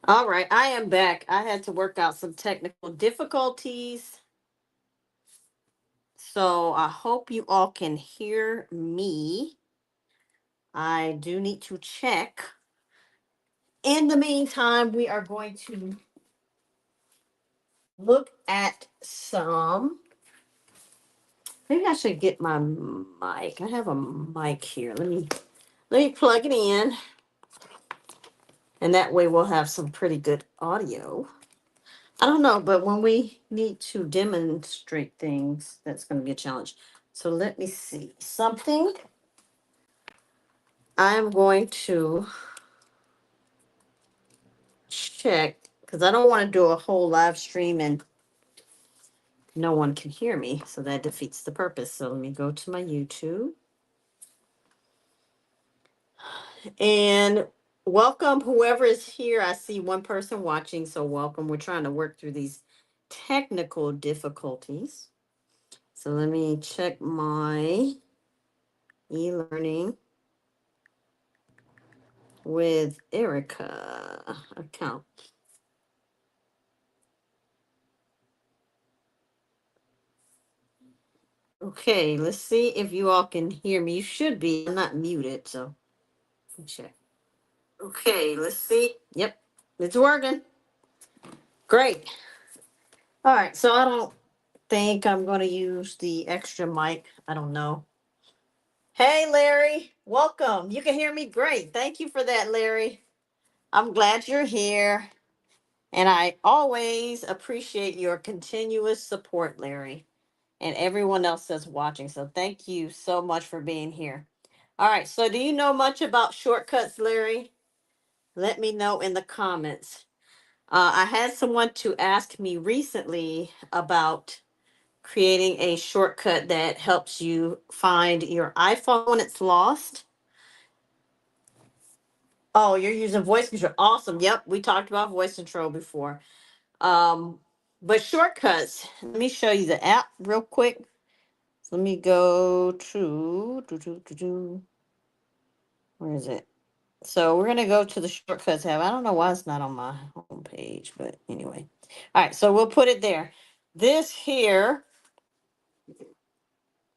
All right, I am back. I had to work out some technical difficulties. So I hope you all can hear me. I do need to check. In the meantime, we are going to look at some. Maybe I should get my mic. I have a mic here. Let me plug it in, and that way we'll have some pretty good audio. I don't know, but when we need to demonstrate things, that's going to be a challenge. So let me see something. I'm going to check because I don't want to do a whole live stream and no one can hear me. So that defeats the purpose. So let me go to my YouTube and welcome whoever is here. I see one person watching, so welcome. We're trying to work through these technical difficulties. So let me check my e-learning with Erica account. Okay, let's see if you all can hear me. You should be. I'm not muted, so check. Okay, let's see. Yep, it's working. Great. All right, so I don't think I'm going to use the extra mic. I don't know. Hey, Larry, welcome. You can hear me great. Thank you for that, Larry. I'm glad you're here. And I always appreciate your continuous support, Larry, and everyone else that's watching. So thank you so much for being here. All right, so do you know much about shortcuts, Larry? Let me know in the comments. I had someone to ask me recently about creating a shortcut that helps you find your iPhone when it's lost. Oh, you're using voice control. Awesome. Yep, we talked about voice control before. Um, but shortcuts, let me show you the app real quick. So let me go to where is it? So we're gonna go to the shortcuts tab. I don't know why it's not on my home page, but anyway. All right, so we'll put it there. This here,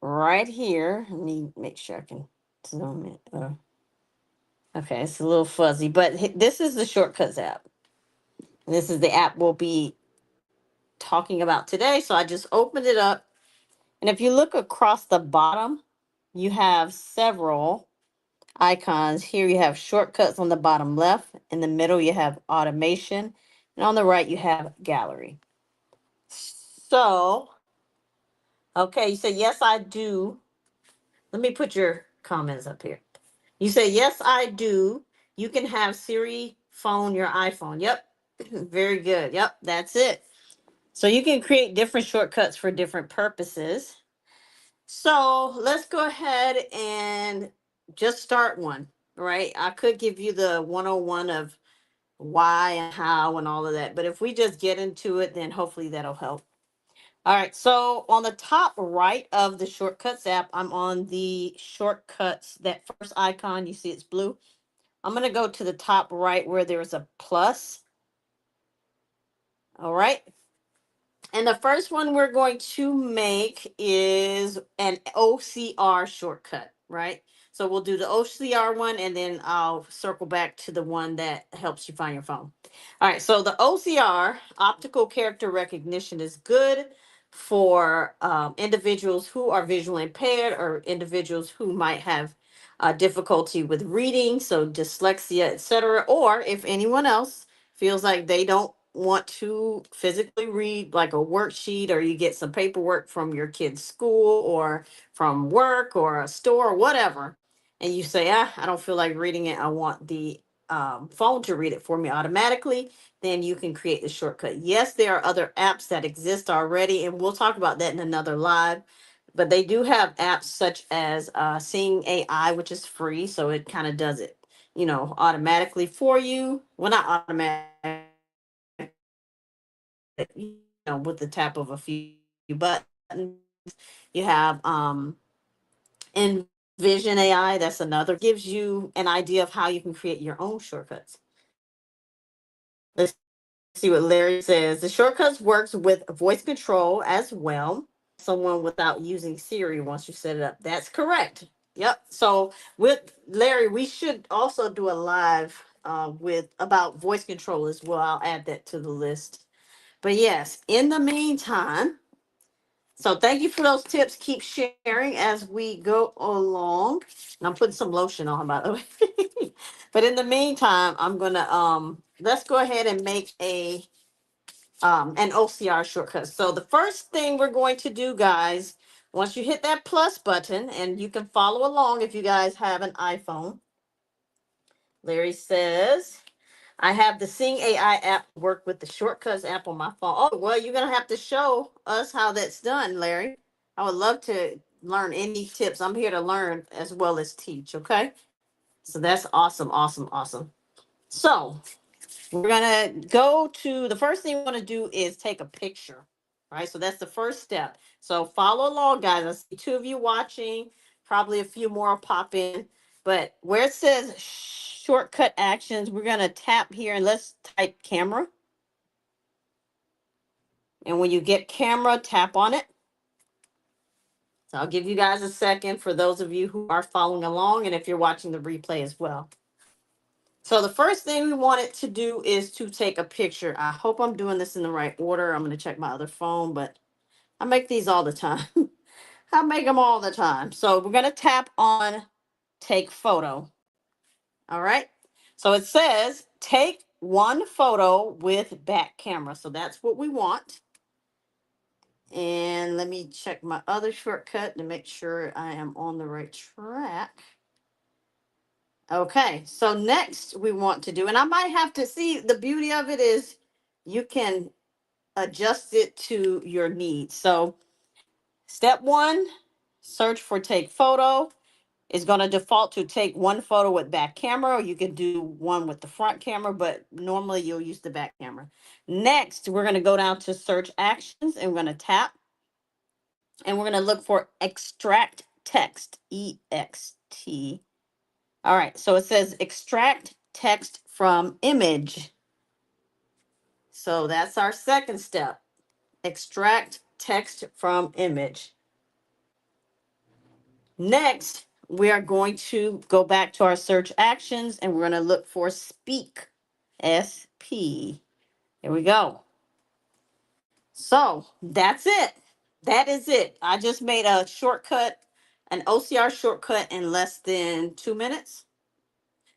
right here. Let me make sure I can zoom in. Okay, it's a little fuzzy, but this is the shortcuts app. And this is the app we'll be talking about today. So I just opened it up. And if you look across the bottom, you have several icons. Here you have shortcuts on the bottom left. In the middle, you have automation. And on the right, you have gallery. So, okay, you say, yes, I do. Let me put your comments up here. You say, yes, I do. You can have Siri phone your iPhone. Yep. Very good. Yep, that's it. So you can create different shortcuts for different purposes. So let's go ahead and just start one, right? I could give you the 101 of why and how and all of that, but if we just get into it, then hopefully that'll help. All right, so on the top right of the shortcuts app, I'm on the shortcuts, that first icon, you see it's blue. I'm going to go to the top right where there's a plus. All right. And the first one we're going to make is an OCR shortcut, right? So we'll do the OCR one and then I'll circle back to the one that helps you find your phone. All right, so the OCR, optical character recognition, is good for individuals who are visually impaired or individuals who might have difficulty with reading, so dyslexia, etc. Or if anyone else feels like they don't want to physically read like a worksheet, or you get some paperwork from your kid's school or from work or a store or whatever, and you say, I don't feel like reading it, I want the phone to read it for me automatically, then you can create the shortcut. Yes, there are other apps that exist already, and we'll talk about that in another live. But they do have apps such as Seeing AI, which is free, so it kind of does it, automatically for you. Well, not automatic, with the tap of a few buttons. You have Envision AI, that's another, gives you an idea of how you can create your own shortcuts. Let's see what Larry says. The shortcuts works with voice control as well. Someone without using Siri once you set it up. That's correct. Yep. So with Larry, we should also do a live with about voice control as well. I'll add that to the list. But yes, in the meantime, so thank you for those tips. Keep sharing as we go along. And I'm putting some lotion on, by the way. But in the meantime, I'm gonna let's go ahead and make a an OCR shortcut. So the first thing we're going to do, guys, once you hit that plus button, and you can follow along if you guys have an iPhone. Larry says, I have the Sing AI app work with the shortcuts app on my phone. Oh, well, you're going to have to show us how that's done, Larry. I would love to learn any tips. I'm here to learn as well as teach, okay? So that's awesome, awesome, awesome. So we're gonna go to the first thing we want to do is take a picture, right? So that's the first step. So follow along, guys. I see two of you watching, probably a few more will pop in. But where it says shortcut actions, we're gonna tap here and let's type camera. And when you get camera, tap on it. So I'll give you guys a second for those of you who are following along and if you're watching the replay as well. So the first thing we wanted to do is to take a picture. I hope I'm doing this in the right order. I'm going to check my other phone, but I make these all the time. I make them all the time. So we're going to tap on take photo. All right. So it says take one photo with back camera. So that's what we want. And let me check my other shortcut to make sure I am on the right track. Okay, so next we want to do, and I might have to see the beauty of it is you can adjust it to your needs. So, step one, search for take photo. Is going to default to take one photo with back camera, or you can do one with the front camera, but normally you'll use the back camera. Next, we're going to go down to search actions and we're going to tap and we're going to look for extract text, EXT. All right, so it says extract text from image. So that's our second step. Extract text from image. Next, we are going to go back to our search actions and we're going to look for speak. SP. Here we go. So that's it. That is it. I just made a shortcut, an OCR shortcut in less than 2 minutes.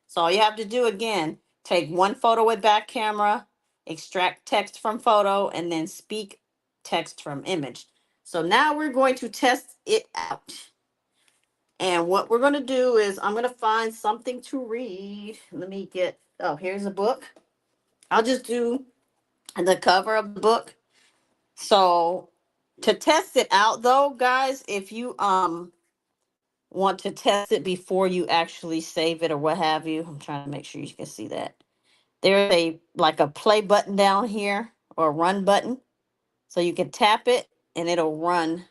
So all you have to do again, take one photo with back camera, extract text from photo, and then speak text from image. So now we're going to test it out. And what we're going to do is I'm going to find something to read. Let me get, oh, here's a book. I'll just do the cover of the book. So to test it out though, guys, if you want to test it before you actually save it or what have you, I'm trying to make sure you can see that. There's a like a play button down here or a run button. So you can tap it and it'll run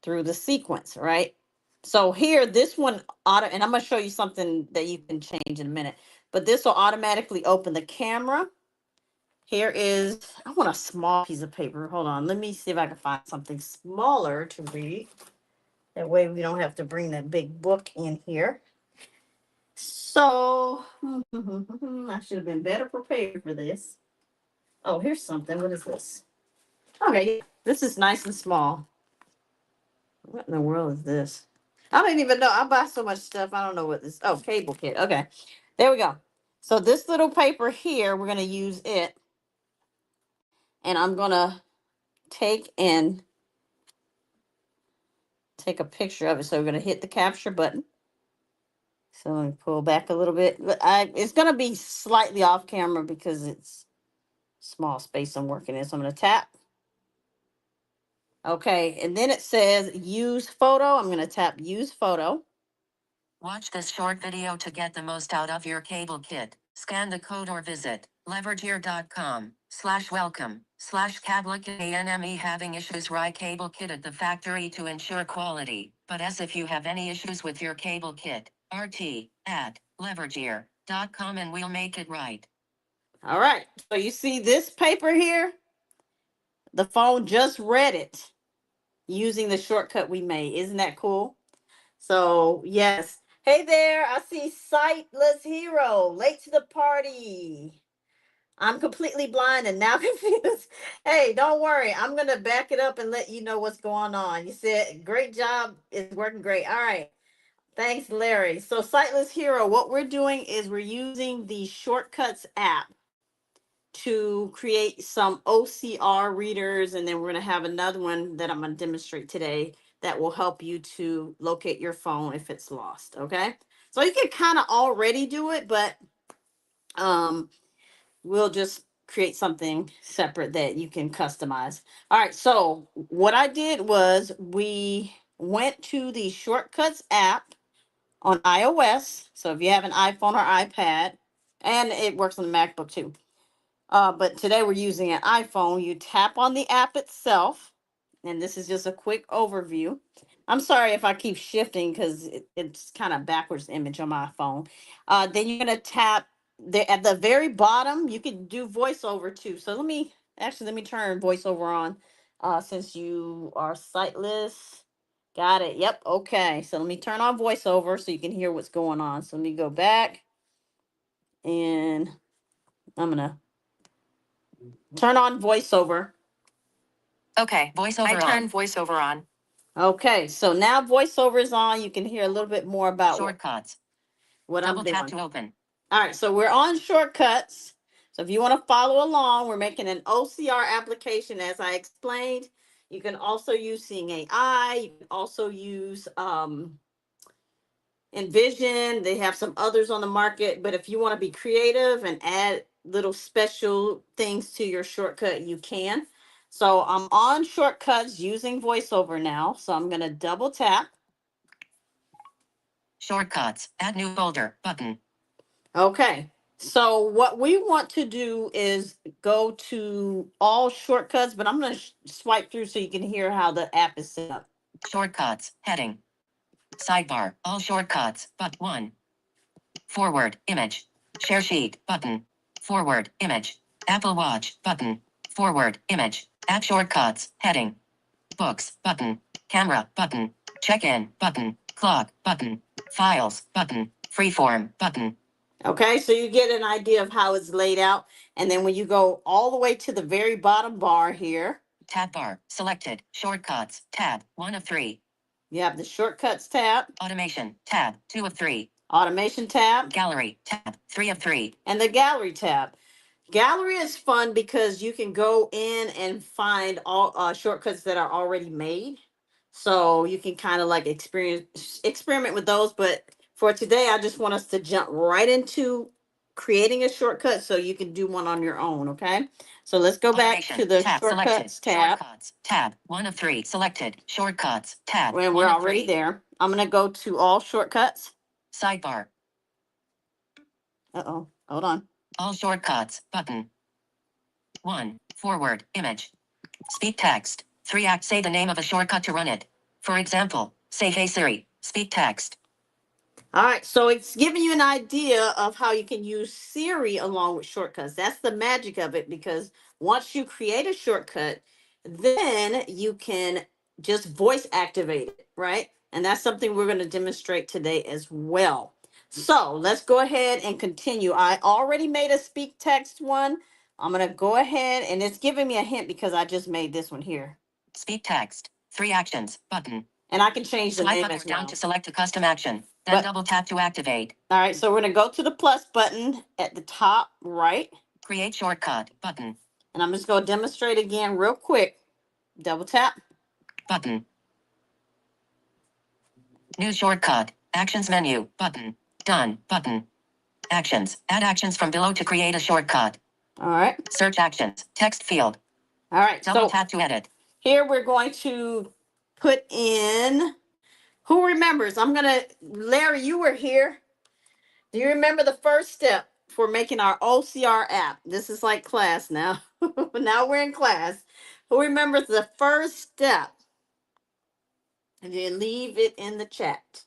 through the sequence, right? So here, this one and I'm gonna show you something that you can change in a minute, but this will automatically open the camera. Here is, I want a small piece of paper. Hold on, let me see if I can find something smaller to read. That way we don't have to bring that big book in here. So, I should have been better prepared for this. Oh, here's something. What is this? Okay, this is nice and small. What in the world is this? I don't even know. I buy so much stuff. I don't know what this. Oh, cable kit. Okay, there we go. So this little paper here, we're gonna use it, and I'm gonna take a picture of it. So we're gonna hit the capture button. So let me pull back a little bit. It's gonna be slightly off camera because it's small space I'm working in. So I'm gonna tap. Okay, and then it says use photo. I'm gonna tap use photo. Watch this short video to get the most out of your cable kit. Scan the code or visit leveragear.com/welcome/cablecame having issues right cable kit at the factory to ensure quality. But as if you have any issues with your cable kit, RT at leveragear.com and we'll make it right. All right. So you see this paper here? The phone just read it using the shortcut we made. Isn't that cool? So, yes. Hey there, I see Sightless Hero, late to the party. I'm completely blind and now confused. Hey, don't worry. I'm going to back it up and let you know what's going on. You said, great job. It's working great. All right. Thanks, Larry. So, Sightless Hero, what we're doing is we're using the Shortcuts app to create some OCR readers, and then we're going to have another one that I'm going to demonstrate today that will help you to locate your phone if it's lost. Okay, so you can kind of already do it, but we'll just create something separate that you can customize. All right, so what I did was we went to the Shortcuts app on iOS. So if you have an iPhone or iPad, and it works on the MacBook too, but today we're using an iPhone. You tap on the app itself, and this is just a quick overview. I'm sorry if I keep shifting because it's kind of backwards image on my phone. Then you're gonna tap there at the very bottom. You can do voiceover too. So let me turn voiceover on, since you are sightless. Got it. Yep. Okay. So let me turn on voiceover so you can hear what's going on. So let me go back, and I'm gonna turn on voiceover. Okay, voiceover I turn voiceover on. Okay, so now voiceover is on. You can hear a little bit more about Shortcuts. what I'm Double tap doing. to open. All right, so we're on shortcuts. So if you want to follow along, we're making an OCR application as I explained. You can also use Seeing AI. You can also use Envision. They have some others on the market, but if you want to be creative and add little special things to your shortcut, you can. So I'm on shortcuts using voiceover now. So I'm going to double tap. Shortcuts, add new folder button. Okay. So what we want to do is go to all shortcuts, but I'm going to swipe through so you can hear how the app is set up. Shortcuts, heading. Sidebar, all shortcuts, but 1. Forward, image. Share sheet, button. Forward, image. Apple Watch, button. Forward, image. App shortcuts, heading. Books, button. Camera, button. Check-in, button. Clock, button. Files, button. Freeform, button. Okay, so you get an idea of how it's laid out. And then when you go all the way to the very bottom bar here, tab bar, selected, shortcuts, tab, 1 of 3. You have the shortcuts tab, automation, tab, 2 of 3. Automation tab, gallery, tab, 3 of 3. And the gallery tab. Gallery is fun because you can go in and find all shortcuts that are already made. So you can kind of like experiment with those. But for today, I just want us to jump right into creating a shortcut so you can do one on your own. Okay. So let's go back to the tab, shortcuts selected, tab. shortcuts, tab, 1 of 3. Selected, shortcuts, tab. When we're already there, I'm going to go to all shortcuts. Sidebar. Uh-oh. Hold on. All shortcuts, button. 1. Forward, image. Speak text. 3. Say the name of a shortcut to run it. For example, say Hey Siri, speak text. All right, so it's giving you an idea of how you can use Siri along with shortcuts. That's the magic of it, because once you create a shortcut, then you can just voice activate it, right? And that's something we're going to demonstrate today as well. So let's go ahead and continue. I already made a speak text one. I'm going to go ahead, and it's giving me a hint because I just made this one here. Speak text. 3 actions, button. And I can change the Swipe name up or as down well to select a custom action. Then double tap to activate. All right, so we're going to go to the plus button at the top right. Create shortcut button. And I'm just going to demonstrate again real quick. Double tap. Button. New shortcut. Actions menu. Button. Done. Button. Actions. Add actions from below to create a shortcut. All right. Search actions. Text field. All right. Double tap to edit. Here we're going to put in, who remembers? Larry, you were here. Do you remember the first step for making our OCR app? This is like class now. Now we're in class. Who remembers the first step? And you leave it in the chat.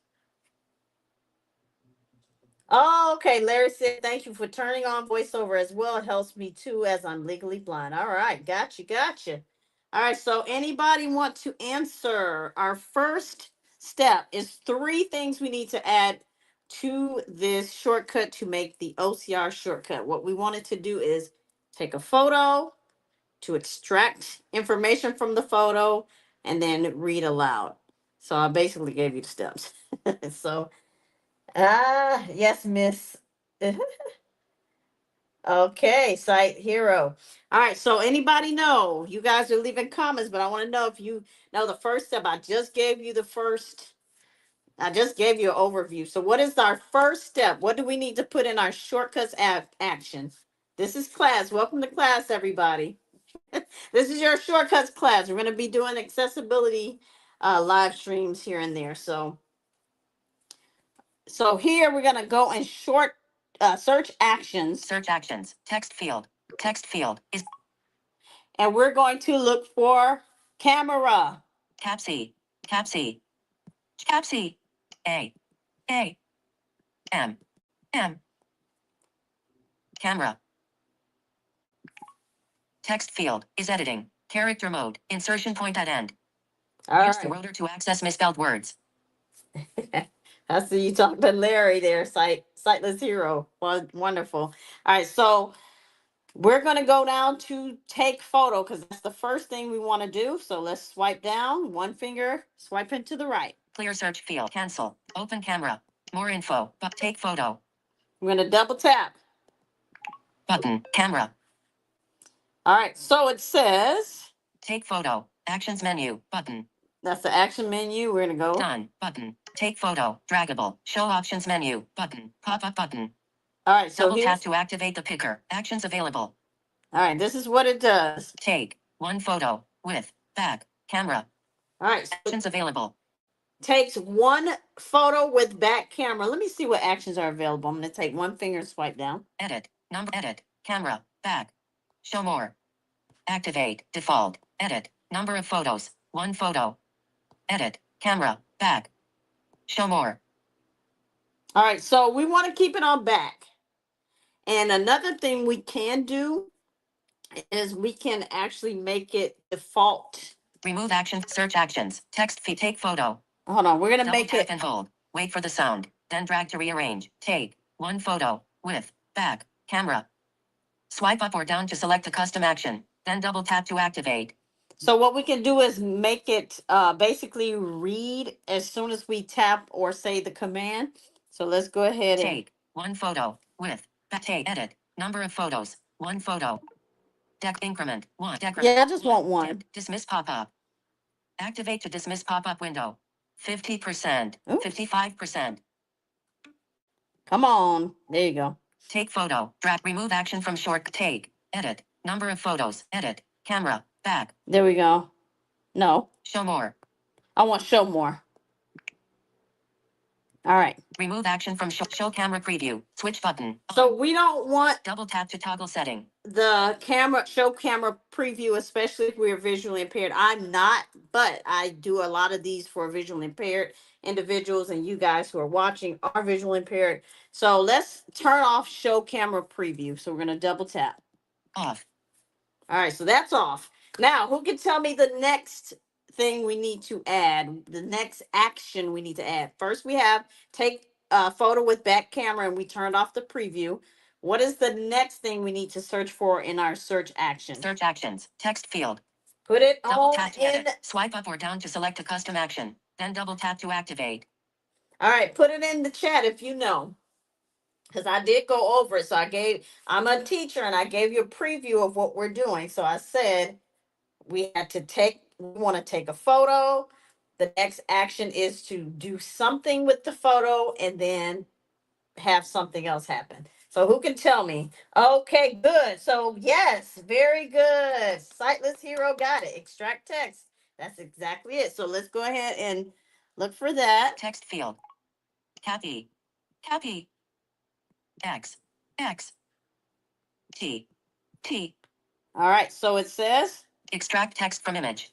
Oh, okay. Larry said, thank you for turning on voiceover as well. It helps me too as I'm legally blind. All right. Gotcha. Gotcha. All right. So, anybody want to answer? Our first step is three things we need to add to this shortcut to make the OCR shortcut. What we wanted to do is take a photo, to extract information from the photo, and then read aloud. So, I basically gave you the steps. So, yes, miss. Okay, site hero. All right, so anybody know? You guys are leaving comments, but I want to know if you know the first step. I just gave you an overview. So what is our first step? What do we need to put in our shortcuts action? This is class. Welcome to class, everybody. This is your shortcuts class. We're going to be doing accessibility live streams here and there. So here we're gonna go in short search actions. Search actions. Text field. Text field is. And we're going to look for camera. Cap C. Cap C. Cap C. A. A. M. M. Camera. Text field is editing. Character mode. Insertion point at end. All Use the right. rotor to access misspelled words. I see you talking to Larry there, sightless hero. Wonderful. All right, so we're gonna go down to take photo because that's the first thing we want to do. So let's swipe down, one finger, swipe into the right. Clear search field. Cancel. Open camera. More info. But take photo. We're gonna double tap. Button. Camera. All right, so it says Take photo. Actions menu. Button. that's the action menu. We're gonna go Done. Button. Take photo. Draggable. Show options menu. Button. Pop up button. All right, so Double here's tap to activate the picker. Actions available. all right, this is what it does. Take one photo with back camera. All right, so Actions available. takes one photo with back camera. Let me see what actions are available. I'm going to take one finger and swipe down. Edit. Number. Edit. Camera. Back. Show more. Activate. Default. Edit. Number of photos. One photo. Edit. Camera. Back. Show more. All right, so we want to keep it on back. And another thing we can do is we can actually make it default. Remove action. Search actions. Text feed. Take photo. Hold on, we're going to Double make tap it. and hold. Wait for the sound. Then drag to rearrange. Take one photo with back camera. Swipe up or down to select a custom action. Then double tap to activate. So what we can do is make it basically read as soon as we tap or say the command. So let's go ahead and Take one photo with take edit number of photos. One photo. Deck increment. One. yeah, I just want one. Dismiss pop-up. Activate to dismiss pop-up window. 50%. Oops. 55%. Come on. There you go. Take photo. Drag. Remove action from short. Take. Edit. Number of photos. Edit. Camera. Back. There we go. No. Show more. I want show more. All right. Remove action from show camera preview. Switch button. So we don't want Double tap to toggle setting. the camera show camera preview, especially if we're visually impaired. I'm not, but I do a lot of these for visually impaired individuals, and you guys who are watching are visually impaired. So let's turn off show camera preview. So we're going to double tap. Off. All right, so that's off. Now, who can tell me the next thing we need to add, the next action we need to add? First, we have take a photo with back camera, and we turned off the preview. What is the next thing we need to search for in our search action? Search actions. Text field. Put it Double on tap to in. edit. Swipe up or down to select a custom action. Then double tap to activate. All right, put it in the chat if you know. Because I did go over it. So I'm a teacher and I gave you a preview of what we're doing. So I said we want to take a photo. The next action is to do something with the photo and then have something else happen. So who can tell me? Okay, good. So yes, very good. Sightless hero got it. Extract text. That's exactly it. So let's go ahead and look for that. Text field. Copy. Copy. X. X. T. T. All right, so it says Extract text from image.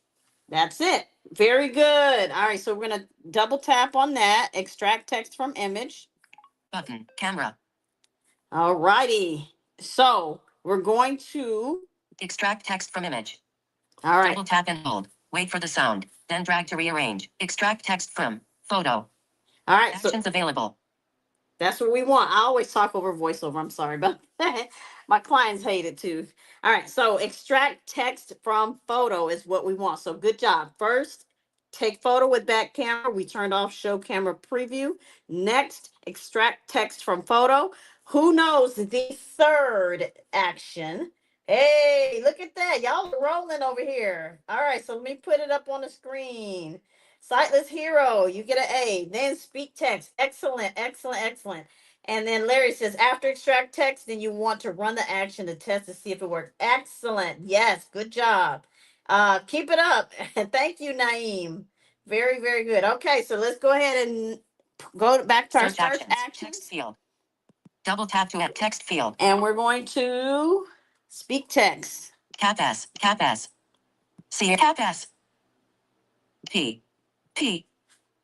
that's it. Very good. All right, so we're going to double tap on that. Extract text from image. button, camera. All righty. So we're going to, Extract text from image. all right. Double tap and hold. Wait for the sound. Then drag to rearrange. Extract text from photo. All right. So Actions available. that's what we want. I always talk over voiceover. I'm sorry about that. My clients hate it too. All right. So extract text from photo is what we want. So good job. First, take photo with back camera. We turned off show camera preview. Next, extract text from photo. Who knows the third action? Hey, look at that. Y'all are rolling over here. All right. So let me put it up on the screen. Sightless hero, you get an A. Then speak text. Excellent, excellent, excellent. And then Larry says, after extract text, then you want to run the action to test to see if it works. Excellent. Yes, good job. Keep it up. Thank you, Naeem. Very, very good. Okay, so let's go ahead and go back to our Search search actions. Text actions. field. Double tap to add text field. And we're going to speak text. Cap S. Cap S. C. Cap S. P. P.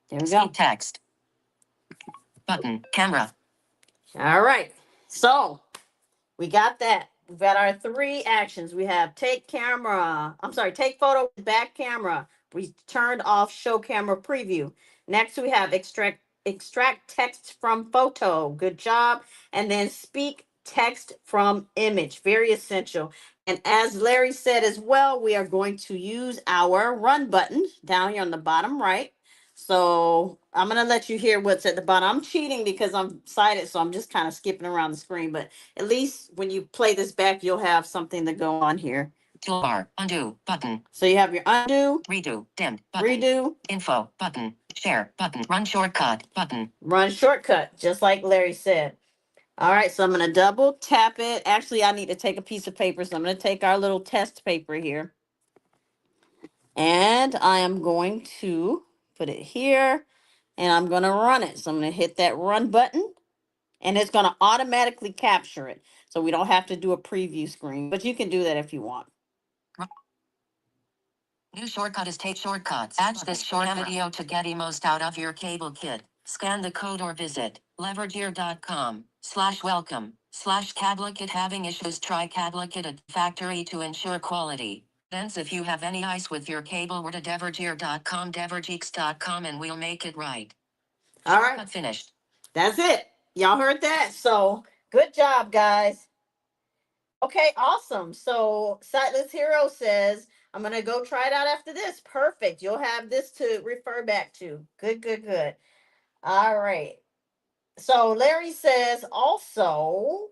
There we go. Speak text. Button. Camera. All right. So we got that. We've got our three actions. We have take camera. I'm sorry, take photo with back camera. We turned off show camera preview. Next, we have extract text from photo. Good job. And then speak text from image. Very essential. And as Larry said as well, we are going to use our run button down here on the bottom right. So I'm going to let you hear what's at the bottom. I'm cheating because I'm sighted, so I'm just kind of skipping around the screen. But at least when you play this back, you'll have something to go on here. Toolbar. Undo. Button. So you have your undo, Redo. Dimmed. Button. redo, Info. Button. Share. Button. Run shortcut. Button. run shortcut, just like Larry said. All right, so I'm going to double tap it. Actually, I need to take a piece of paper, so I'm going to take our little test paper here. And I am going to put it here, and I'm going to run it. So I'm going to hit that run button, and it's going to automatically capture it. So we don't have to do a preview screen, but you can do that if you want. New shortcut is take shortcuts. Add this short video to get the most out of your cable kit. Scan the code or visit leveragear.com/welcome/cablecit. Having issues? Try cablecit at factory to ensure quality. Thence if you have any ice with your cable, we're to devergear.com, devergeeks.com, and we'll make it right. All right. Shortcut finished. That's it. Y'all heard that? So good job, guys. Okay, awesome. So Sightless Hero says, I'm going to go try it out after this. Perfect. You'll have this to refer back to. Good, good, good. All right. So Larry says also,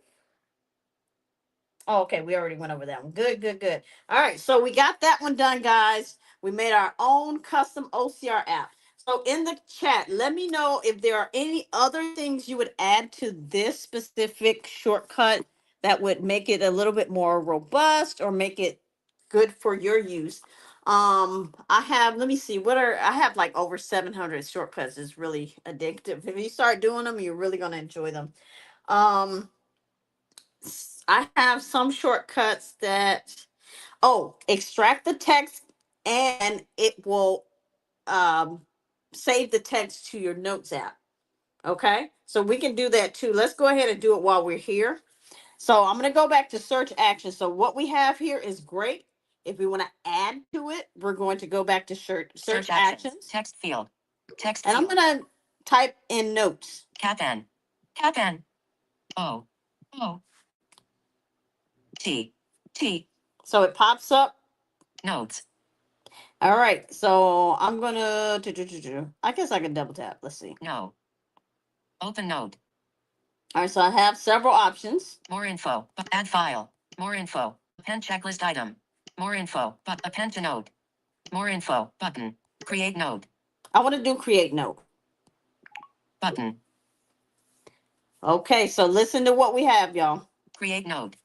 oh, okay, we already went over that one. Good, good, good. All right, so we got that one done, guys. We made our own custom OCR app. So in the chat, let me know if there are any other things you would add to this specific shortcut that would make it a little bit more robust or make it good for your use. I have, let me see, I have like over 700 shortcuts. It's really addictive. If you start doing them, you're really going to enjoy them. Um, I have some shortcuts that, oh, extract the text and it will um, save the text to your notes app. Okay, so we can do that too. Let's go ahead and do it while we're here. So I'm going to go back to search action. So what we have here is great. If we want to add to it, we're going to go back to search actions. Text field. Text and field. I'm going to type in notes. Cap N. Cap N. O. O. T. T. So it pops up. Notes. All right. So I'm going to, I guess I can double tap. Let's see. No. Open note. All right. So I have several options. More info. Add file. More info. Append checklist item. More info. But append to note. More info. Button. Create note. I want to do create note. Button. Okay. So listen to what we have, y'all. Create note.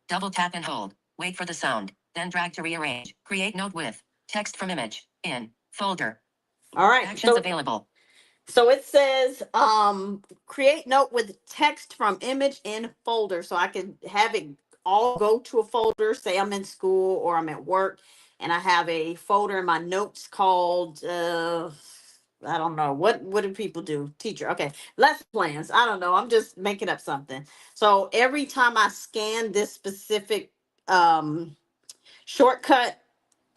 Double tap and hold. Wait for the sound. Then drag to rearrange. Create note with text from image in folder. All right. Actions available. So it says create note with text from image in folder. So I can have it all go to a folder. Say I'm in school or I'm at work and I have a folder in my notes called I don't know. What do people do? Teacher. Okay. Lesson plans. I don't know. I'm just making up something. So every time I scan this specific um shortcut,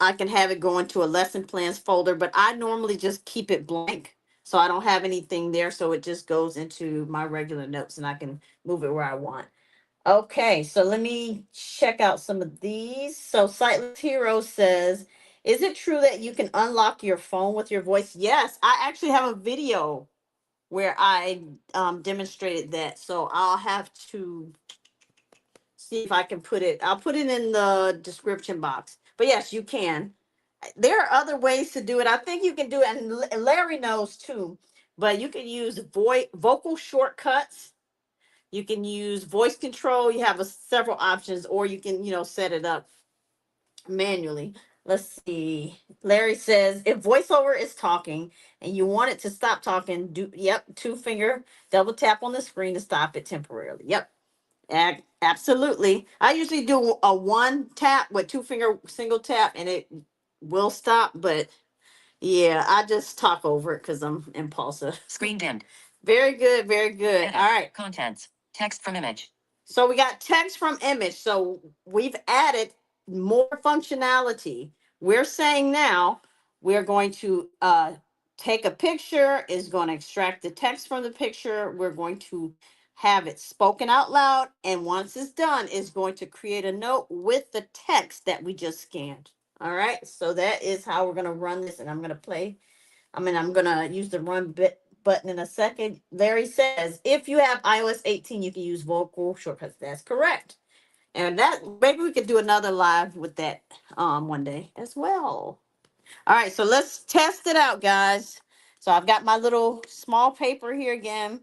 I can have it go into a lesson plans folder, but I normally just keep it blank. So I don't have anything there. So it just goes into my regular notes and I can move it where I want. Okay, so let me check out some of these. So Sightless Hero says, is it true that you can unlock your phone with your voice? Yes, I actually have a video where I demonstrated that. So I'll have to see if I can put it. I'll put it in the description box. But yes, you can. There are other ways to do it. I think you can do it, and Larry knows too. But you can use vocal shortcuts. You can use voice control. You have several options, or you can, set it up manually. Let's see. Larry says if voiceover is talking and you want it to stop talking, two finger double tap on the screen to stop it temporarily. Yep. Absolutely. I usually do a one tap with two finger single tap and it will stop, but yeah, I just talk over it because I'm impulsive. Screen dimmed. Very good, very good. Edit. All right. Contents. Text from image. So we got text from image. So we've added more functionality. We're saying now we're going to take a picture, is going to extract the text from the picture. We're going to have it spoken out loud. And once it's done, it's going to create a note with the text that we just scanned. All right. So that is how we're going to run this. And I'm going to play. I'm going to use the run button in a second. Larry says, if you have iOS 18, you can use vocal shortcuts. That's correct. And that maybe we could do another live with that one day as well. All right, so let's test it out, guys. So I've got my little small paper here again,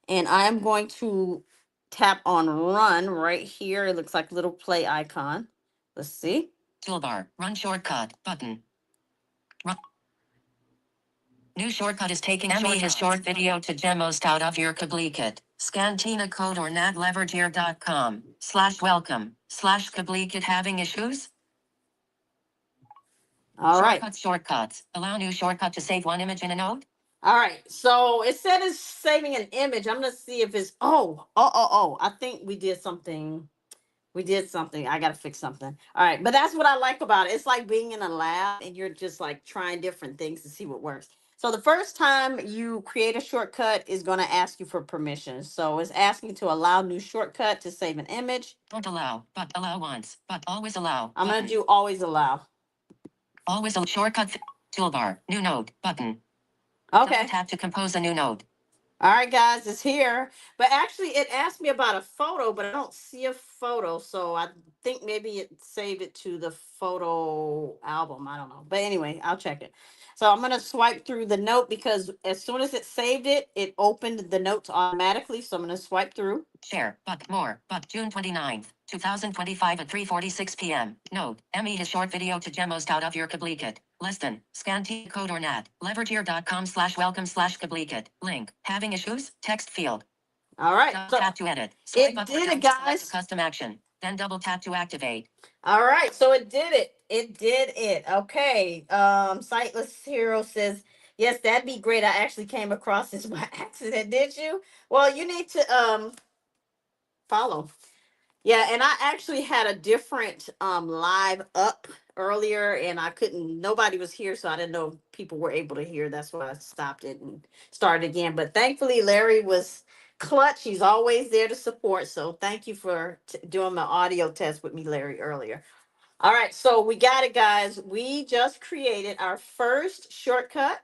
and I'm going to tap on run right here. It looks like a little play icon. Let's see. Toolbar. Run shortcut button. Run. New shortcut is taking his short video to demos out of your Kablikit. Scan Tina code or nadlevergear.com/welcome/Kablikit having issues? All right. Shortcuts. Allow new shortcut to save one image in a note. All right. So it said it's saving an image. I'm gonna see if it's I think we did something. We did something. I gotta fix something. All right, but that's what I like about it. It's like being in a lab and you're just like trying different things to see what works. So the first time you create a shortcut is going to ask you for permission. So it's asking to allow new shortcut to save an image. Don't allow, but allow once, but always allow. I'm going to do always allow. Always a shortcut. Toolbar. New node button. Okay. Double tap to compose a new node. All right, guys, it's here. But actually, it asked me about a photo, but I don't see a photo. So I think maybe it saved it to the photo album. I don't know. But anyway, I'll check it. So I'm going to swipe through the note because as soon as it saved it, it opened the notes automatically. So I'm going to swipe through. Share, but more, but June 29th, 2025 at 3:46 p.m. Note, Emmy his short video to demos out of your Kablikit. Less than, scan T code or nat, levergear.com/welcome/Kablikit. Link, having issues, text field. All right. So tap to edit. Swipe it up did or it, down to guys. select a custom action. Then double tap to activate. All right. So it did it. It did it. Okay. Sightless Hero says, yes, that'd be great. I actually came across this by accident. Did you? Well, you need to follow. Yeah, and I actually had a different live up earlier and I couldn't, nobody was here, so I didn't know if people were able to hear. That's why I stopped it and started again. But thankfully Larry was clutch. He's always there to support. So thank you for doing my audio test with me, Larry, earlier. All right, so we got it, guys. We just created our first shortcut.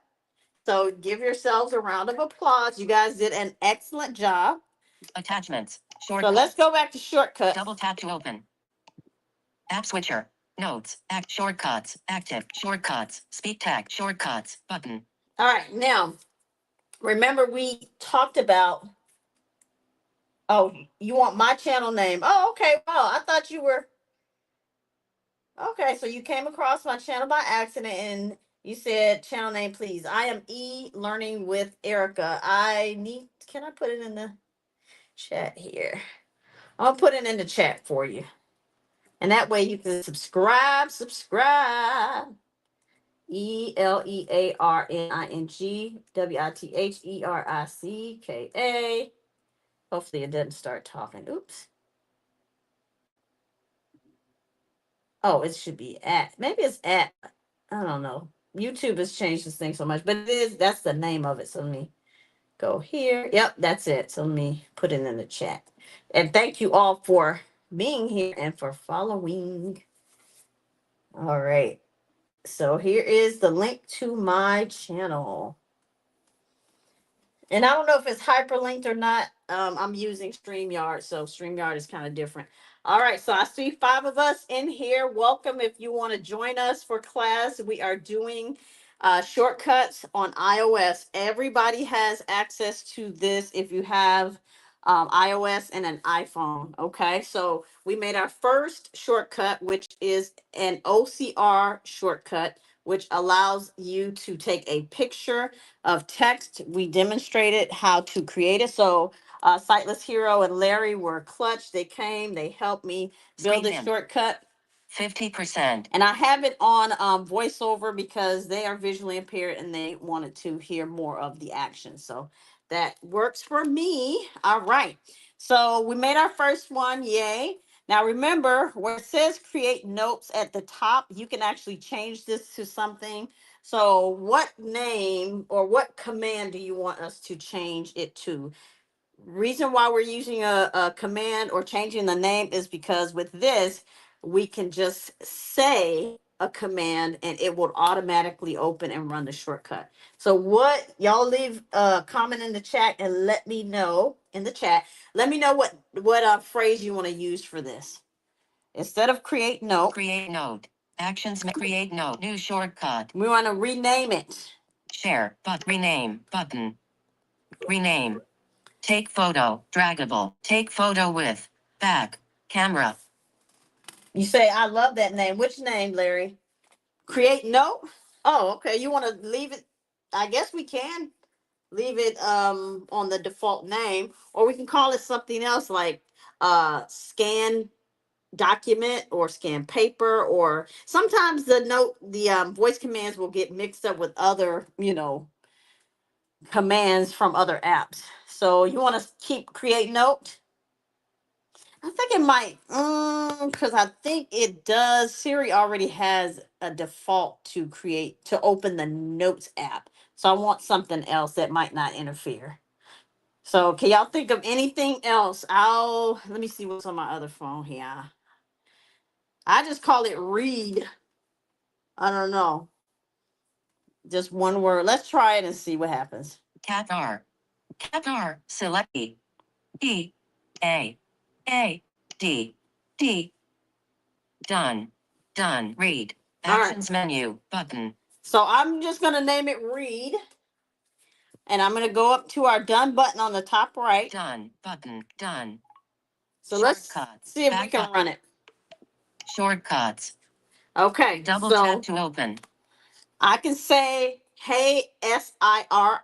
So give yourselves a round of applause. You guys did an excellent job. Attachments. So let's go back to shortcuts. Double tap to open. App switcher. Notes. Shortcuts. Active. Shortcuts. Speak tag. Shortcuts. Button. All right. Now, remember we talked about, oh, you want my channel name. Oh, okay. Well, I thought you were, okay. So you came across my channel by accident and you said channel name, please. I am Learning with Erica. Can I put it in the chat here? I'll put it in the chat for you. And that way you can subscribe. ELEARNING WITHERICA. Hopefully it doesn't start talking. Oops. Oh, it should be at. Maybe it's at. I don't know. YouTube has changed this thing so much, but it is. That's the name of it. So let me go here. Yep, that's it. So let me put it in the chat. And thank you all for being here and for following. All right. So here is the link to my channel. And I don't know if it's hyperlinked or not. I'm using StreamYard, so StreamYard is kind of different. All right, so I see 5 of us in here. Welcome if you want to join us for class. We are doing shortcuts on iOS. Everybody has access to this if you have iOS and an iPhone. Okay, so we made our first shortcut, which is an OCR shortcut, which allows you to take a picture of text. We demonstrated how to create it. So Sightless Hero and Larry were clutch. They came, they helped me build a shortcut. 50%. And I have it on voiceover because they are visually impaired and they wanted to hear more of the action. So that works for me. All right. So we made our first one. Yay. Now remember, where it says create notes at the top, you can actually change this to something. So what name or what command do you want us to change it to? Reason why we're using a command or changing the name is because with this, we can just say a command and it will automatically open and run the shortcut. So what y'all leave a comment in the chat and let me know in the chat. Let me know what phrase you want to use for this. Instead of create note. Create note. Actions. Create note. New shortcut. We want to rename it. Share. But rename. Button. Rename. Take photo. Draggable. Take photo with. Back. Camera. You say, I love that name. Which name, Larry? Create note? Oh, okay. You want to leave it? I guess we can leave it on the default name, or we can call it something else like scan document or scan paper, or sometimes the voice commands will get mixed up with other, commands from other apps. So you want to keep create note? I think it might, because I think it does. Siri already has a default to open the Notes app. So I want something else that might not interfere. So can y'all think of anything else? Let me see what's on my other phone here. I just call it read. I don't know. Just one word. Let's try it and see what happens. Qatar. Qatar. Select E. E. A. A. D. D. Done. Done. Read. Actions menu. Button. So I'm just going to name it read. And I'm going to go up to our done button on the top right. Done. Button. Done. So let's see if we can run it. Shortcuts. Okay. Double tap to open. I can say, hey, SIRI.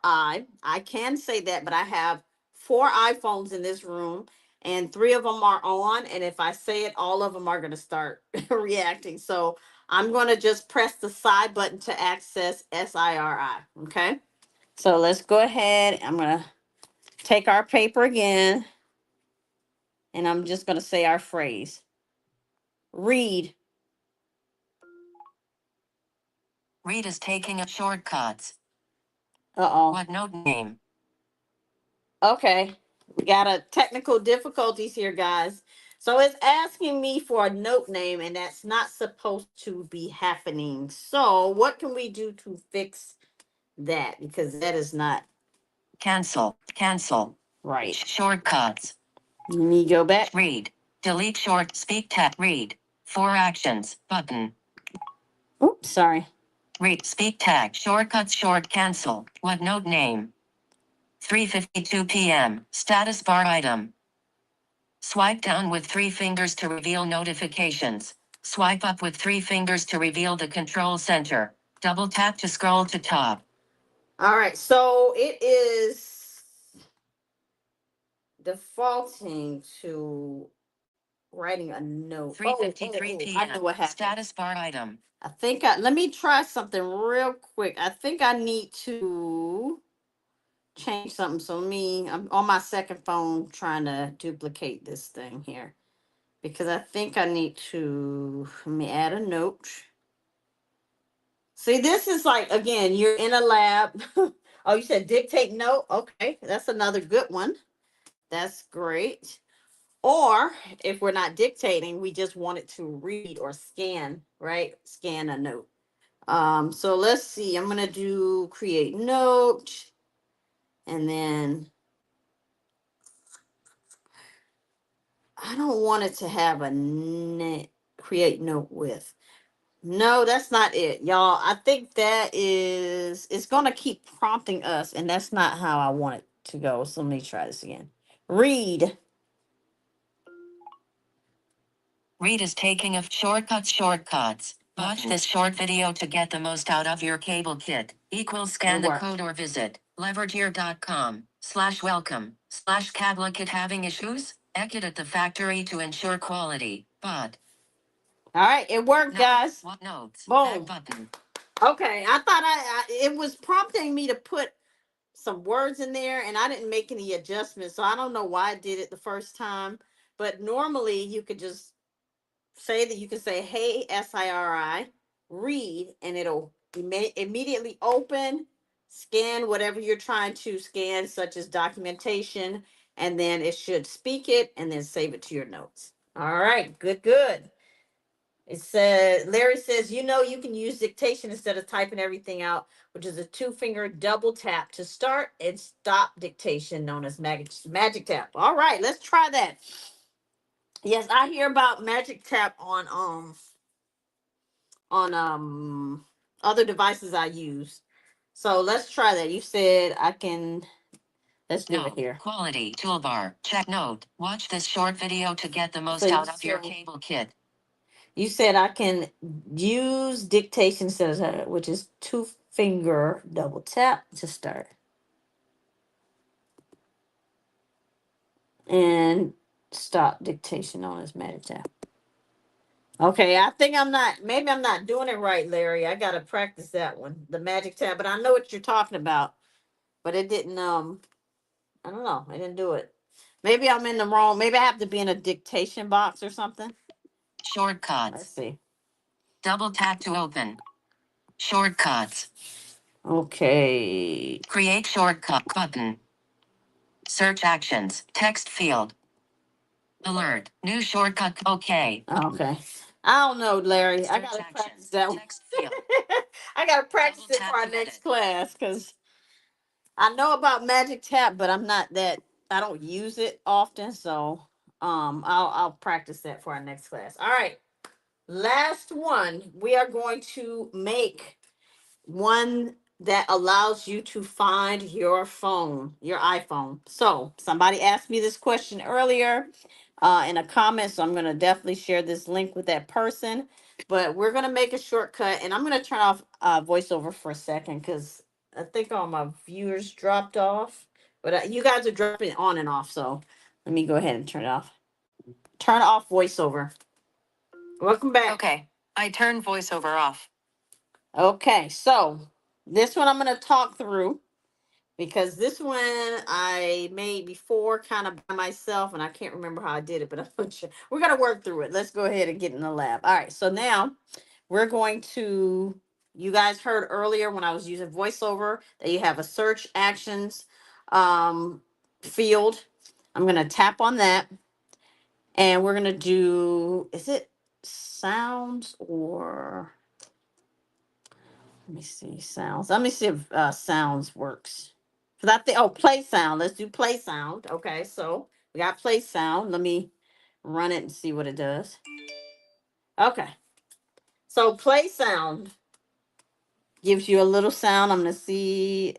I can say that, but I have 4 iPhones in this room and 3 of them are on. And if I say it, all of them are going to start reacting. So I'm going to just press the side button to access SIRI. Okay. So let's go ahead. I'm going to take our paper again. And I'm just going to say our phrase. Read. Read is taking a shortcuts. Uh-oh. What note name? Okay. We got a technical difficulties here, guys. So it's asking me for a note name, and that's not supposed to be happening. So what can we do to fix that? Because that is not Cancel. Cancel. right. Shortcuts. Let me go back. Read. Delete short. Speak tap. Read. 4 actions. Button. Oops, sorry. Read. Speak tag. Shortcuts. Short. Cancel. What note name? 3:52 p.m. Status bar item. Swipe down with 3 fingers to reveal notifications. Swipe up with 3 fingers to reveal the control center. Double tap to scroll to top. All right, so it is defaulting to writing a note. Oh, oh, 3:53 oh, I know p.m. what happened. Status bar item. Let me try something real quick. I think I need to change something. So I'm on my second phone trying to duplicate this thing here because I think I need to, let me add a note. See, this is like, again, you're in a lab. Oh, you said dictate note. Okay, that's another good one. That's great. Or if we're not dictating, we just want it to read or scan, right? Scan a note. So let's see. I'm gonna do create note, and then I don't want it to have a create note with. No, that's not it, y'all. I think that is, it's gonna keep prompting us, and that's not how I want it to go. So let me try this again. Read. Read is taking of shortcuts. Watch this short video to get the most out of your cable kit. Equals scan It the worked. code or visit leveragear.com/welcome/cable kit having issues? Ekit at the factory to ensure quality. But All right, it worked, no, guys. what notes? Back Boom. button. Okay, I thought it was prompting me to put some words in there, and I didn't make any adjustments, so I don't know why I did it the first time. But normally, you could just say that, you can say, "Hey, SIRI, read," and it'll immediately open, scan whatever you're trying to scan, such as documentation, and then it should speak it and then save it to your notes. All right, good, good. It said, Larry says, you can use dictation instead of typing everything out, which is a two-finger double tap to start and stop dictation, known as magic tap. All right, let's try that. Yes, I hear about magic tap on other devices I use. So let's try that. You said I can. Let's do it No. here. Quality toolbar. Check note. Watch this short video to get the So most you out of your said cable kit. you said I can use dictation instead, which is two-finger double tap to start. And stop dictation on his magic tap. Okay, I think maybe I'm not doing it right, Larry. I gotta practice that one, the magic tab. But I know what you're talking about. But it didn't, I don't know, I didn't do it. Maybe I'm in the wrong, maybe I have to be in a dictation box or something. Let's Shortcuts. see. Double tap to open. Shortcuts. Okay. Create shortcut button. Search actions. Text field. Alert. New shortcut. Okay. Okay. I don't know, Larry. I Search gotta practice actions. that one. Text field. I gotta practice Double it for tap our to edit. next class because I know about Magic Tap, but I don't use it often, so I'll practice that for our next class. All right. Last one. We are going to make one that allows you to find your phone, your iPhone. So somebody asked me this question earlier in a comment, so I'm going to definitely share this link with that person. But we're going to make a shortcut, and I'm going to turn off voiceover for a second because I think all my viewers dropped off. But you guys are dropping on and off, so let me go ahead and turn it off. Turn off voiceover. Welcome back. Okay. I turn voiceover off. Okay, so this one I'm going to talk through because this one I made before kind of by myself and I can't remember how I did it, but we're going to work through it. Let's go ahead and get in the lab. All right, so now we're going to, you guys heard earlier when I was using voiceover that you have a search actions field. I'm going to tap on that and we're going to do, is it sounds or, let me see, sounds. Let me see if sounds works. Because I think, oh, play sound. Let's do play sound. Okay, so we got play sound. Let me run it and see what it does. Okay, so play sound gives you a little sound. I'm going to see.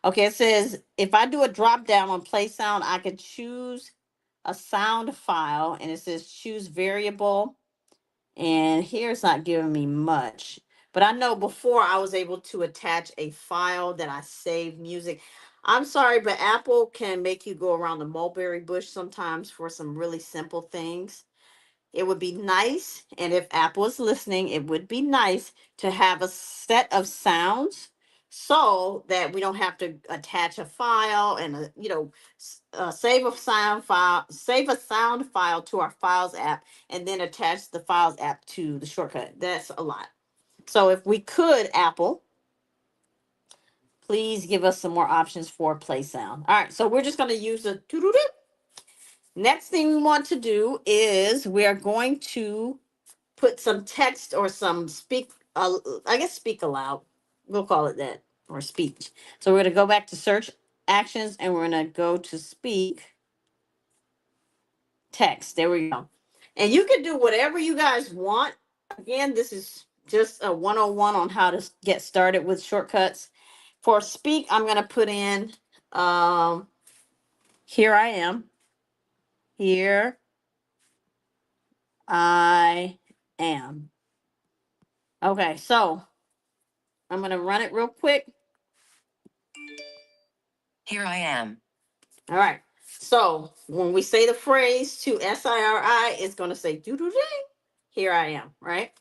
Okay, it says if I do a drop down on play sound, I could choose a sound file and it says choose variable. And here's not giving me much. But I know before I was able to attach a file that I save music. I'm sorry, but Apple can make you go around the mulberry bush sometimes for some really simple things. it would be nice, and if Apple is listening, it would be nice to have a set of sounds so that we don't have to attach a file and save a sound file to our files app, and then attach the files app to the shortcut. That's a lot. So if we could, Apple, please give us some more options for play sound. All right, so we're just going to use the doo-doo-doo. Next thing we want to do is we are going to put some text or some I guess speak aloud. We'll call it that, or speech. So we're going to go back to search actions, and we're going to go to speak text. There we go. And you can do whatever you guys want. Again, this is just a 101 on how to get started with shortcuts. For speak, I'm going to put in here I am. Here I am. Okay, so I'm going to run it real quick. Here I am. All right. So when we say the phrase to SIRI, it's going to say doo doo doo. Here I am, right?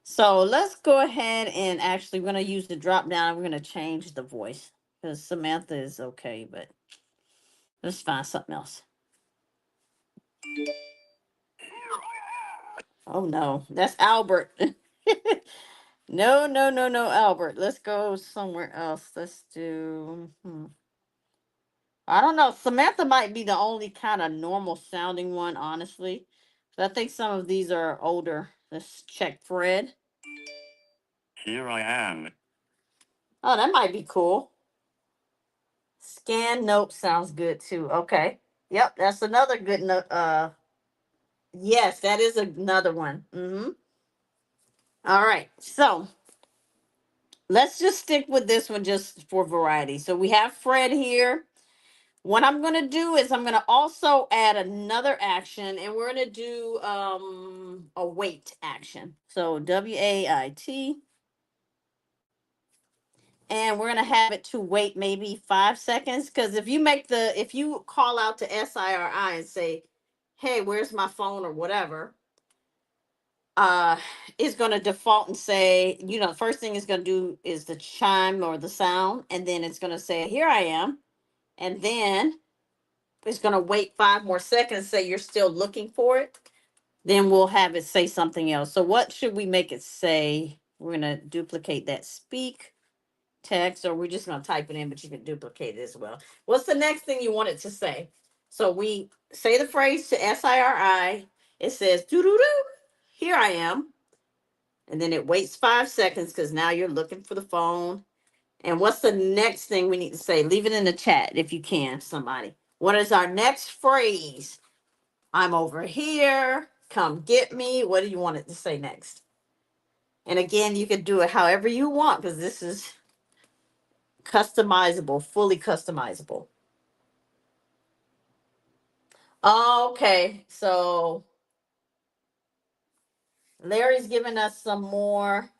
So let's go ahead and actually we're going to use the drop down. We're going to change the voice because Samantha is okay, but let's find something else. Oh no, that's Albert. No, no, no, no, Albert. Let's go somewhere else. Let's do. I don't know. Samantha might be the only kind of normal sounding one, honestly. But I think some of these are older. Let's check Fred. Here I am. Oh, that might be cool. Scan note sounds good too. Okay. Yep, that's another good note. Yes, that is another one. All right. So let's just stick with this one just for variety. So we have Fred here. What I'm going to do is I'm going to also add another action, and we're going to do a wait action. So WAIT, and we're going to have it to wait maybe 5 seconds, because if you call out to SIRI and say, hey, where's my phone or whatever, uh it's going to default and say, the first thing it's going to do is the chime or the sound, and then it's going to say here I am, and then it's going to wait 5 more seconds, say you're still looking for it, then we'll have it say something else. So what should we make it say? We're going to duplicate that speak text, or we're just going to type it in, but you can duplicate it as well. What's the next thing you want it to say? So we say the phrase to SIRI. It says doo doo doo, here I am, and then it waits 5 seconds because now you're looking for the phone. And what's the next thing we need to say? Leave it in the chat if you can, somebody. What is our next phrase? I'm over here. Come get me. What do you want it to say next? And again, you can do it however you want because this is customizable, fully customizable. Okay, so Larry's giving us some more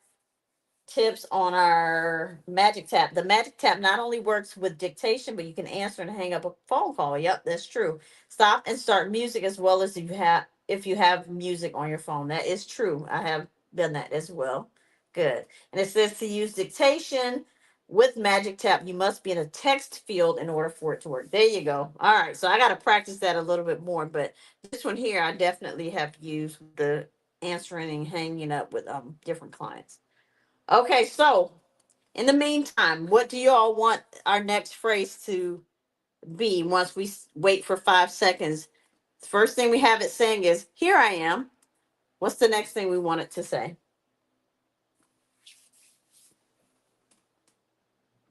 tips on our magic tap. The magic tap not only works with dictation, but you can answer and hang up a phone call. Yep, that's true. Stop and start music as well as if you have music on your phone. That is true. I have done that as well. Good. And it says to use dictation with magic tap, you must be in a text field in order for it to work. There you go. All right. So I got to practice that a little bit more, but this one here I definitely have used the answering and hanging up with different clients. Okay, so in the meantime, what do you all want our next phrase to be once we wait for 5 seconds? The first thing we have it saying is, here I am. What's the next thing we want it to say?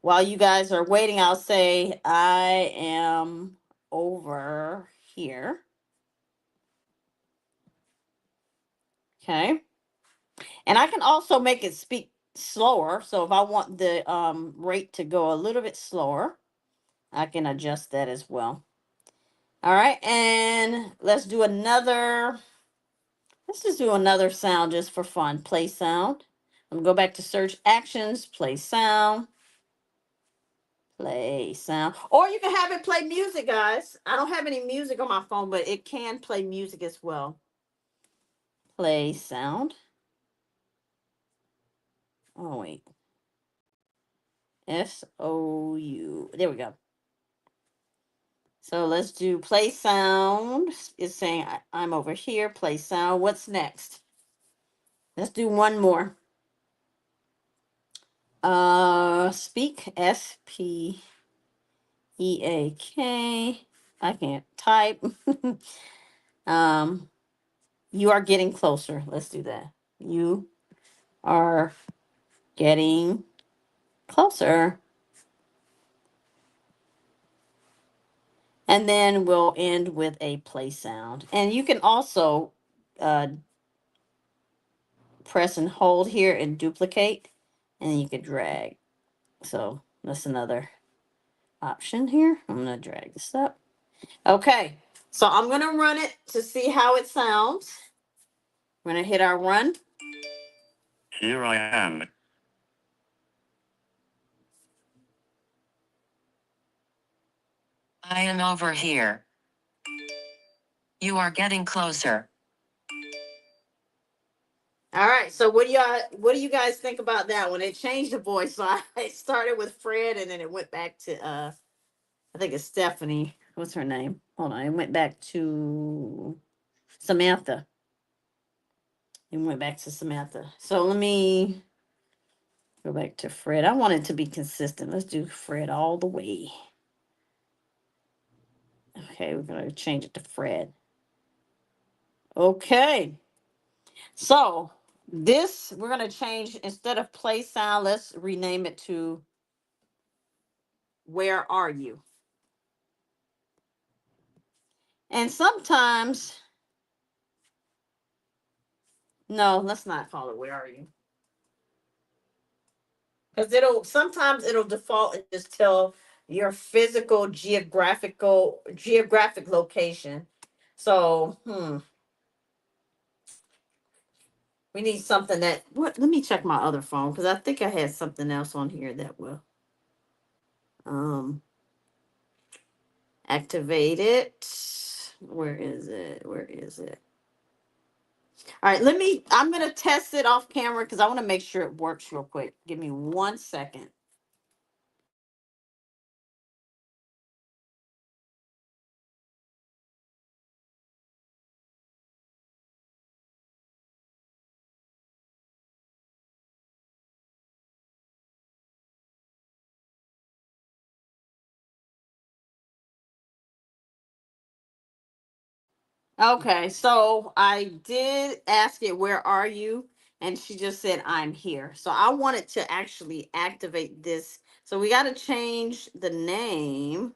While you guys are waiting, I'll say, I am over here. Okay. And I can also make it speak slower. So if I want the rate to go a little bit slower, I can adjust that as well. All right, and let's just do another sound just for fun. Play sound. I'm gonna go back to search actions, play sound, play sound. Or you can have it play music, guys. I don't have any music on my phone, but it can play music as well. play sound. Oh, wait. SOU. There we go. So let's do play sound. It's saying I'm over here. Play sound. What's next? Let's do one more. Speak. SPEAK. I can't type. um, you are getting closer. Let's do that. You are getting closer. And then we'll end with a play sound. And you can also uh, press and hold here and duplicate, and you can drag. So that's another option here. I'm going to drag this up. Okay, so I'm going to run it to see how it sounds. We're going to hit our run. Here I am. I am over here. You are getting closer. All right, so what do you guys think about that one? It changed the voice. So I started with Fred and then it went back to I think it's Stephanie. What's her name? Hold on. It went back to Samantha. It went back to Samantha. So let me go back to Fred. I want it to be consistent. Let's do Fred all the way. Okay, we're going to change it to Fred. Okay. So this, we're going to change, instead of play sound, let's rename it to where are you? And sometimes, no, let's not call it where are you? Because sometimes it'll default and just tell your physical geographic location. So, we need something that what let me check my other phone because I think I had something else on here that will um activate it. Where is it? Where is it? All right, I'm gonna test it off camera because I want to make sure it works real quick. Give me 1 second. Okay, so I did ask it, where are you? And she just said, I'm here. So I wanted to actually activate this. So we got to change the name.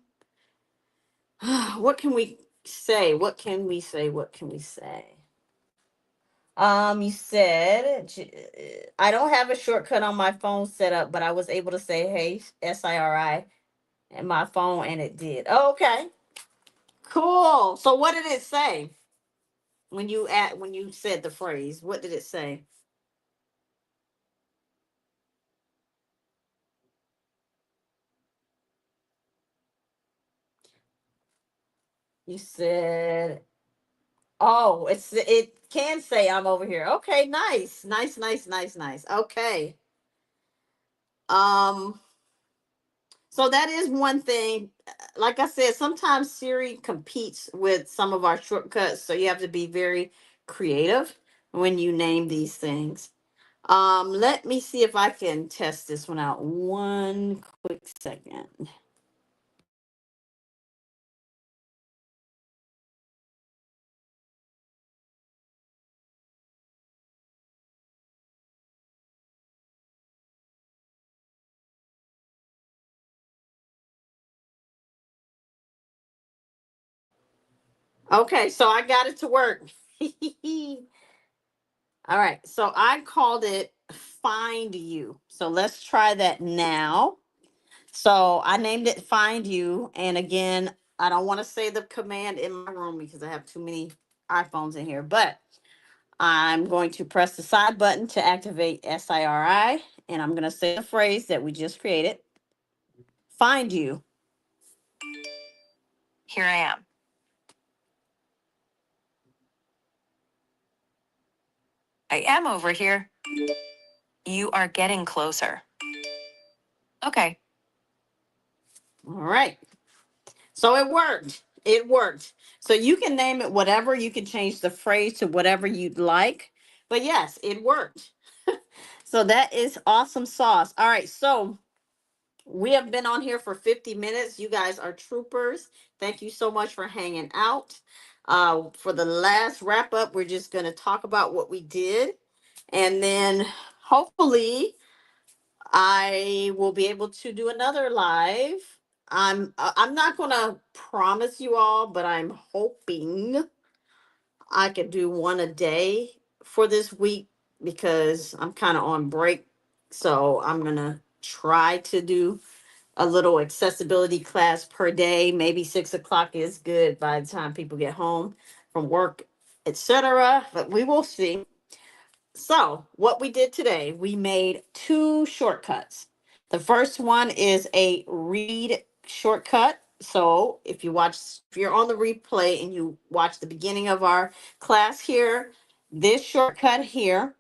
What can we say? What can we say? What can we say? You said I don't have a shortcut on my phone set up, but I was able to say, hey, SIRI in my phone, and it did. Okay, cool. So what did it say when you said the phrase? What did it say? You said, oh, it can say I'm over here. Okay, nice, nice, nice, nice, nice. Okay. Um, so that is one thing. Like I said, sometimes Siri competes with some of our shortcuts, so you have to be very creative when you name these things. Let me see if I can test this one out. One quick second. Okay, so I got it to work. All right, so I called it Find You. So let's try that now. So I named it Find You. And again, I don't want to say the command in my room because I have too many iPhones in here, but I'm going to press the side button to activate SIRI. And I'm going to say the phrase that we just created. Find You. Here I am. I am over here. You are getting closer. Okay. All right. So it worked. It worked. So you can name it whatever. You can change the phrase to whatever you'd like. But yes, it worked. So that is awesome sauce. All right. So we have been on here for 50 minutes. You guys are troopers. Thank you so much for hanging out. For the last wrap up, we're just going to talk about what we did. And then hopefully I will be able to do another live. I'm not going to promise you all, but I'm hoping I could do one a day for this week because I'm kind of on break. So I'm going to try to do a little accessibility class per day. Maybe 6 o'clock is good by the time people get home from work, etc. But we will see. So, what we did today, we made two shortcuts. The first one is a read shortcut. So, if you're on the replay and you watch the beginning of our class here, this shortcut here,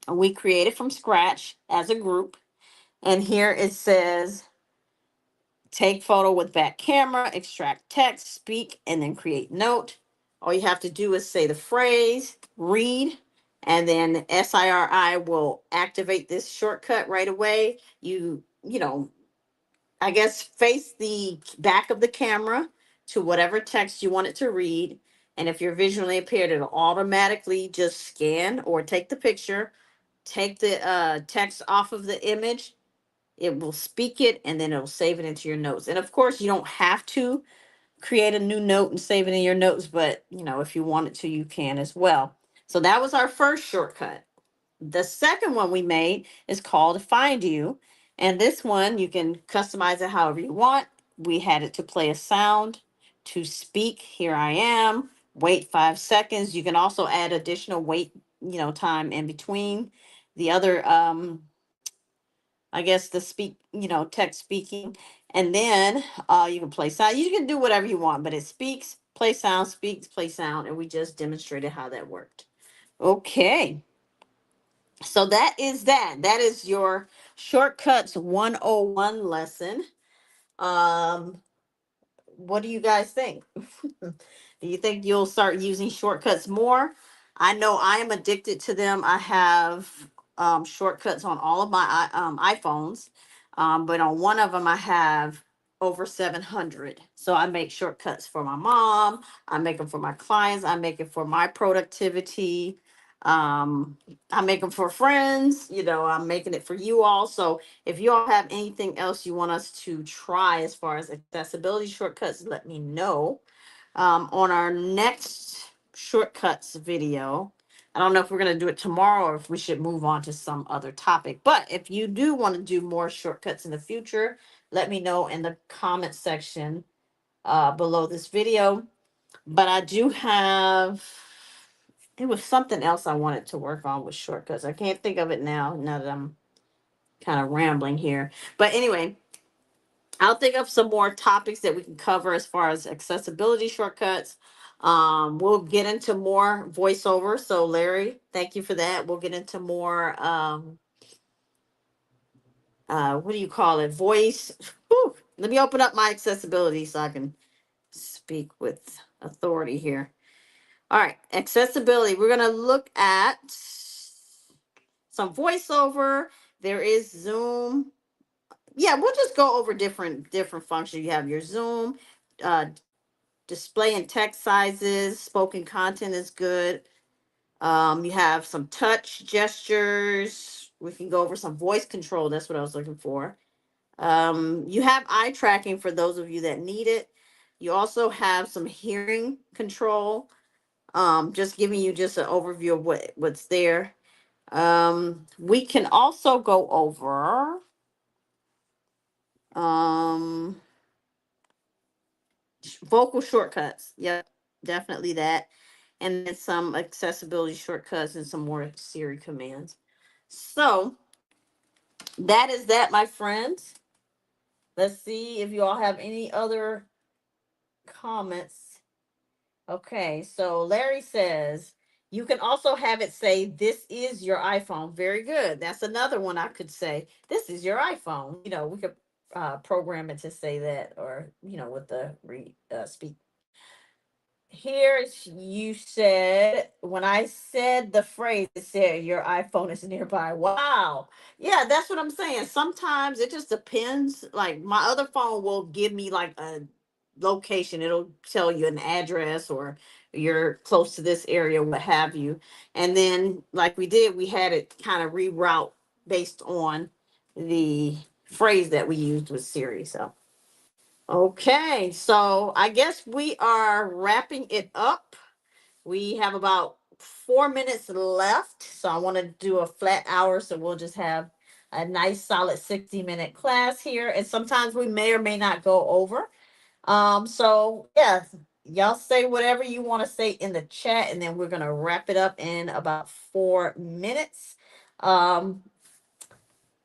we created from scratch as a group. And here it says take photo with back camera, extract text, speak, and then create note. All you have to do is say the phrase, read, and then SIRI will activate this shortcut right away. I guess face the back of the camera to whatever text you want it to read. And if you're visually impaired, it'll automatically just scan or take the picture, take the text off of the image, it will speak it, and then it'll save it into your notes. And of course, you don't have to create a new note and save it in your notes, but if you wanted to, you can as well. So that was our first shortcut. The second one we made is called Find You. And this one, you can customize it however you want. We had it to play a sound, to speak, here I am, wait 5 seconds. You can also add additional wait, time in between. The other I guess the text speaking. And then you can play sound. You can do whatever you want, but it speaks, play sound, and we just demonstrated how that worked. Okay. So that is that. That is your shortcuts 101 lesson. Um, what do you guys think? Do you think you'll start using shortcuts more? I know I am addicted to them. I have shortcuts on all of my iPhones, but on one of them I have over 700. So I make shortcuts for my mom. I make them for my clients. I make it for my productivity. Um, I make them for friends. I'm making it for you all. So if you all have anything else you want us to try as far as accessibility shortcuts, let me know. On our next shortcuts video, I don't know if we're going to do it tomorrow or if we should move on to some other topic. But if you do want to do more shortcuts in the future, let me know in the comment section below this video. But I do have, it was something else I wanted to work on with shortcuts. I can't think of it now that I'm kind of rambling here. But anyway, I'll think of some more topics that we can cover as far as accessibility shortcuts. We'll get into more voiceover. So Larry, thank you for that. We'll get into more what do you call it? Voice. Whew. Let me open up my accessibility so I can speak with authority here. All right, accessibility. We're gonna look at some voiceover. There is Zoom. Yeah, we'll just go over different functions. You have your Zoom, uh, display and text sizes, spoken content is good. You have some touch gestures. We can go over some voice control. That's what I was looking for. You have eye tracking for those of you that need it. You also have some hearing control. Just giving you just an overview of what's there. We can also go over um vocal shortcuts. Yep, definitely that. And then some accessibility shortcuts and some more Siri commands. So that is that, my friends. Let's see if you all have any other comments. Okay, so Larry says, You can also have it say, "This is your iPhone." Very good. That's another one I could say. This is your iPhone. We could program it to say that, or with the speak. Here you said, when I said the phrase, it said your iPhone is nearby. Wow. Yeah, that's what I'm saying. Sometimes it just depends. Like my other phone will give me like a location. It'll tell you an address, or you're close to this area, what have you. And then like we had it kind of reroute based on the phrase that we used with Siri. So okay, so I guess we are wrapping it up. We have about 4 minutes left, so I want to do a flat hour, so we'll just have a nice solid 60-minute class here. And sometimes we may or may not go over. So yeah, y'all say whatever you want to say in the chat, and then we're gonna wrap it up in about 4 minutes. Um,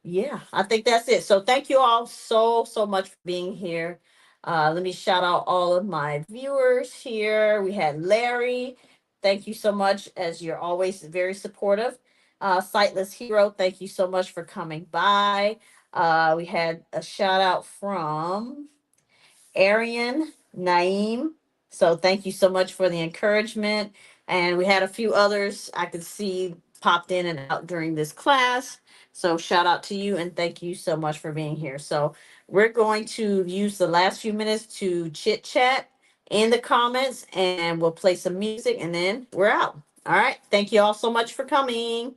yeah, I think that's it. So thank you all so much for being here. Let me shout out all of my viewers here. We had Larry. Thank you so much, as you're always very supportive. Sightless Hero, thank you so much for coming by. We had a shout out from Arian, Naeem. So thank you so much for the encouragement. And we had a few others I could see popped in and out during this class. So shout out to you and thank you so much for being here. So we're going to use the last few minutes to chit chat in the comments, and we'll play some music and then we're out. All right. Thank you all so much for coming.